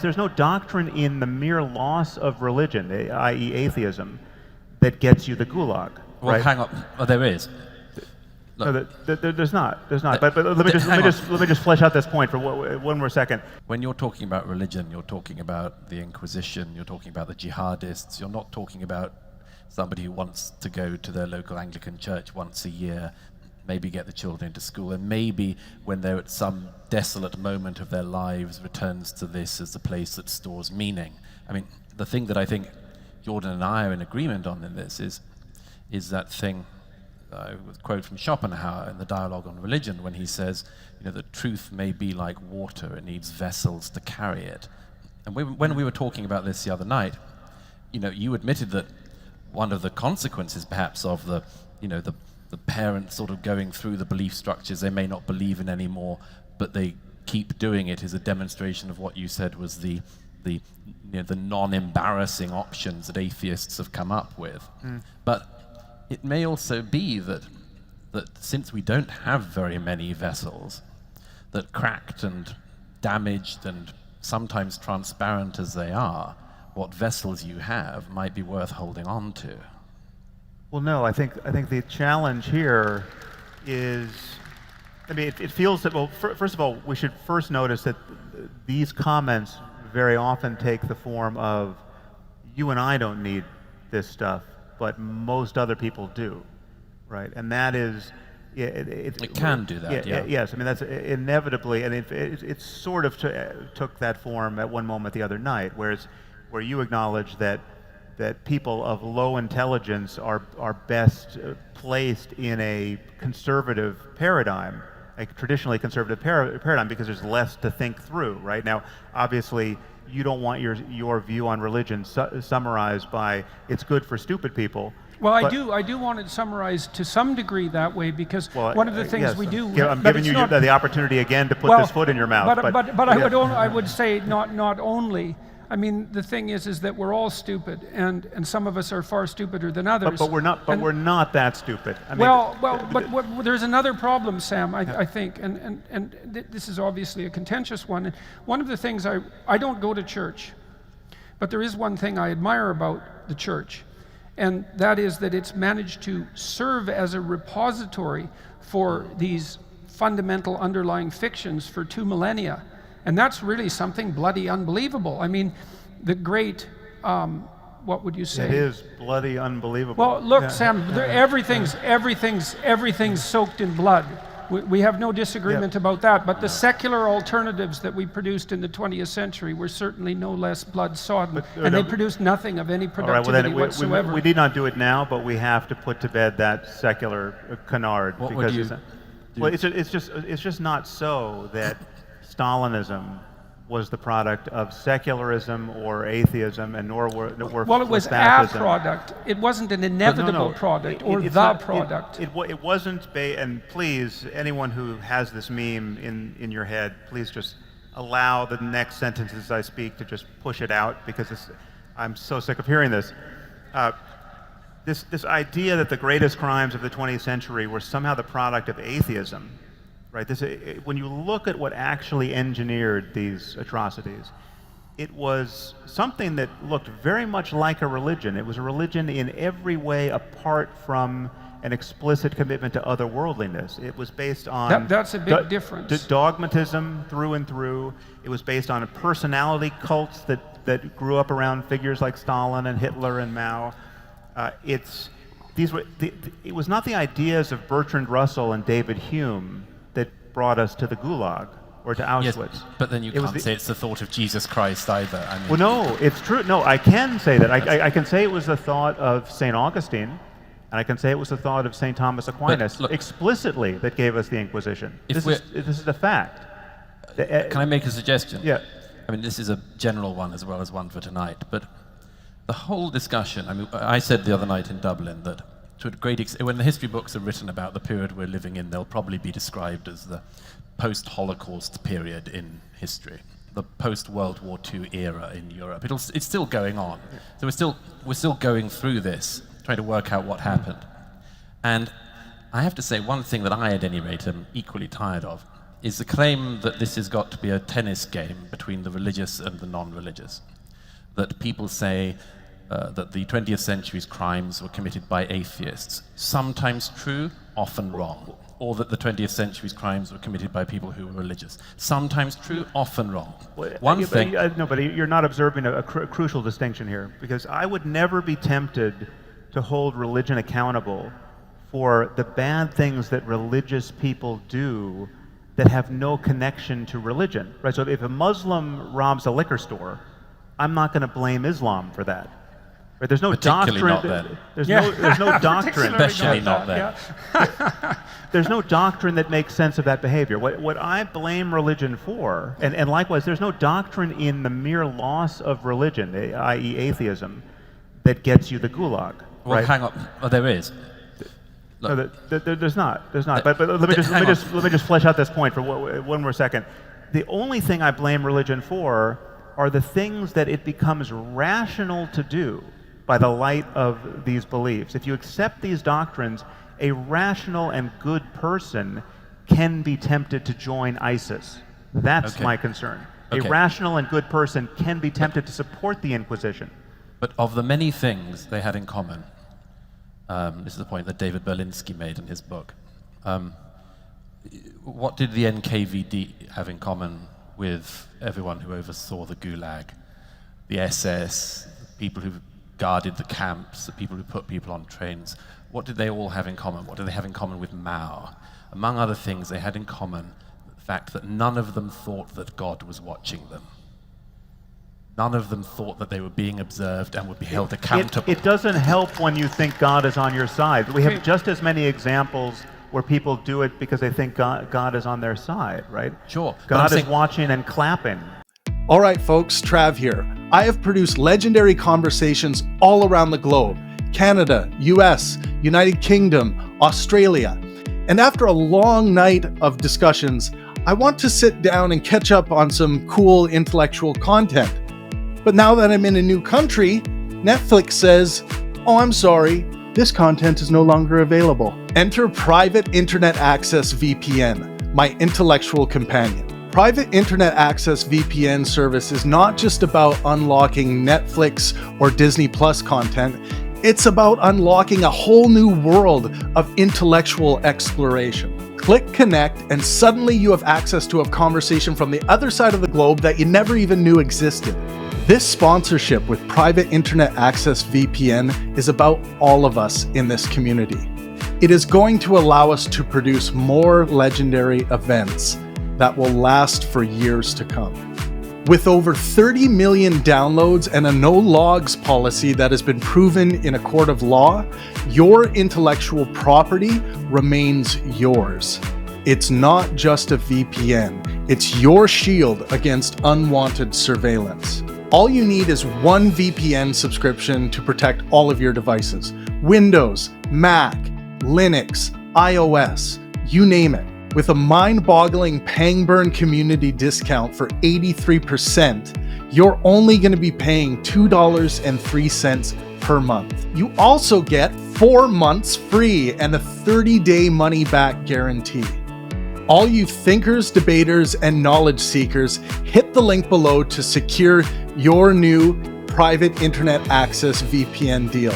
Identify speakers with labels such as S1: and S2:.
S1: There's no doctrine in the mere loss of religion, i.e. atheism, that gets you the gulag.
S2: Well,
S1: right?
S2: hang on. Oh, there is.
S1: No, there's not. There's not. But let me just flesh out this point for one more second.
S2: When you're talking about religion, you're talking about the Inquisition, you're talking about the jihadists, you're not talking about somebody who wants to go to their local Anglican church once a year, maybe get the children into school, and maybe when they're at some desolate moment of their lives returns to this as the place that stores meaning. I mean, the thing that I think Jordan and I are in agreement on in this is that thing, with quote from Schopenhauer in the Dialogue on Religion, when he says, that truth may be like water, it needs vessels to carry it. And when we were talking about this the other night, you admitted that one of the consequences perhaps of the parents sort of going through the belief structures they may not believe in anymore, but they keep doing it, is a demonstration of what you said was the non-embarrassing options that atheists have come up with. But it may also be that since we don't have very many vessels, that cracked and damaged and sometimes transparent as they are, what vessels you have might be worth holding on to.
S1: Well, no, I think the challenge here is, it feels that, well, first of all, we should first notice that these comments very often take the form of, you and I don't need this stuff, but most other people do, right? And that is,
S2: it can do that, yeah.
S1: Yes, that's inevitably, and it sort of took that form at one moment the other night, where you acknowledge that people of low intelligence are best placed in a conservative paradigm, a traditionally conservative paradigm, because there's less to think through, right? Now, obviously, you don't want your view on religion summarized by it's good for stupid people.
S3: Well, I do want it summarized to some degree that way, because one of the things
S1: yes,
S3: we do.
S1: I'm giving you the opportunity again to put this foot in your mouth.
S3: But I would say not only. The thing is that we're all stupid, and some of us are far stupider than others.
S1: But we're not. But we're not that stupid.
S3: But there's another problem, Sam. I think, and this is obviously a contentious one. And one of the things I don't go to church, but there is one thing I admire about the church, and that is that it's managed to serve as a repository for these fundamental underlying fictions for 2 millennia. And that's really something bloody unbelievable. The great, what would you say?
S1: It is bloody unbelievable.
S3: Well, look, Sam, everything's soaked in blood. We have no disagreement about that, but the secular alternatives that we produced in the 20th century were certainly no less blood-sodden, and they produced nothing of any productivity whatsoever.
S1: We need not do it now, but we have to put to bed that secular canard.
S2: What would you do?
S1: Well, it's just not so that Stalinism was the product of secularism or atheism, and nor were
S3: well, it was
S1: fascism.
S3: A product. It wasn't an inevitable product or the product.
S1: It wasn't. And please, anyone who has this meme in your head, please just allow the next sentences I speak to just push it out, because I'm so sick of hearing this. This idea that the greatest crimes of the 20th century were somehow the product of atheism. Right. When you look at what actually engineered these atrocities, it was something that looked very much like a religion. It was a religion in every way apart from an explicit commitment to otherworldliness. It was based on
S3: that's a big difference.
S1: Dogmatism through and through. It was based on personality cults that grew up around figures like Stalin and Hitler and Mao. It was not the ideas of Bertrand Russell and David Hume that brought us to the Gulag or to Auschwitz.
S2: Yes, but then you can't say it's the thought of Jesus Christ either.
S1: Well, no, it's true. No, I can say that. I can say it was the thought of St. Augustine, and I can say it was the thought of St. Thomas Aquinas explicitly that gave us the Inquisition. This is a fact.
S2: Can I make a suggestion?
S1: Yeah.
S2: This is a general one as well as one for tonight, but the whole discussion, I said the other night in Dublin that to a great extent, when the history books are written about the period we're living in, they'll probably be described as the post-Holocaust period in history, the post-World War II era in Europe. It's still going on. So we're still going through this, trying to work out what happened. And I have to say, one thing that I, at any rate, am equally tired of is the claim that this has got to be a tennis game between the religious and the non-religious. That people say that the 20th century's crimes were committed by atheists. Sometimes true, often wrong. Or that the 20th century's crimes were committed by people who were religious. Sometimes true, often wrong. One thing...
S1: No, but you're not observing a crucial distinction here, because I would never be tempted to hold religion accountable for the bad things that religious people do that have no connection to religion, right? So if a Muslim robs a liquor store, I'm not going to blame Islam for that. Right? There's no
S2: Particularly
S1: doctrine.
S2: not then.
S1: There's no doctrine.
S2: Especially not then.
S3: Yeah.
S1: There's no doctrine that makes sense of that behavior. What I blame religion for, and likewise, there's no doctrine in the mere loss of religion, i.e. atheism, that gets you the gulag.
S2: Well,
S1: right?
S2: hang on. Oh, there is.
S1: No, there's not. There's not. But let me just flesh out this point for one more second. The only thing I blame religion for are the things that it becomes rational to do by the light of these beliefs. If you accept these doctrines, a rational and good person can be tempted to join ISIS. That's my concern.
S2: Okay.
S1: A rational and good person can be tempted to support the Inquisition.
S2: But of the many things they had in common, this is the point that David Berlinski made in his book, what did the NKVD have in common with everyone who oversaw the Gulag, the SS, the people who guarded the camps, the people who put people on trains? What did they all have in common? What did they have in common with Mao? Among other things, they had in common the fact that none of them thought that God was watching them. None of them thought that they were being observed and would be held accountable.
S1: It doesn't help when you think God is on your side. We have just as many examples where people do it because they think God is on their side, right?
S2: Sure.
S1: God is watching and clapping.
S4: All right, folks, Trav here. I have produced legendary conversations all around the globe: Canada, US, United Kingdom, Australia. And after a long night of discussions, I want to sit down and catch up on some cool intellectual content. But now that I'm in a new country, Netflix says, "Oh, I'm sorry, this content is no longer available." Enter Private Internet Access VPN, my intellectual companion. Private Internet Access VPN service is not just about unlocking Netflix or Disney Plus content, it's about unlocking a whole new world of intellectual exploration. Click connect and suddenly you have access to a conversation from the other side of the globe that you never even knew existed. This sponsorship with Private Internet Access VPN is about all of us in this community. It is going to allow us to produce more legendary events that will last for years to come. With over 30 million downloads and a no logs policy that has been proven in a court of law, your intellectual property remains yours. It's not just a VPN, it's your shield against unwanted surveillance. All you need is one VPN subscription to protect all of your devices: Windows, Mac, Linux, iOS, you name it. With a mind-boggling Pangburn community discount for 83%, you're only going to be paying $2.03 per month. You also get 4 months free and a 30-day money-back guarantee. All you thinkers, debaters, and knowledge seekers, hit the link below to secure your new Private Internet Access VPN deal.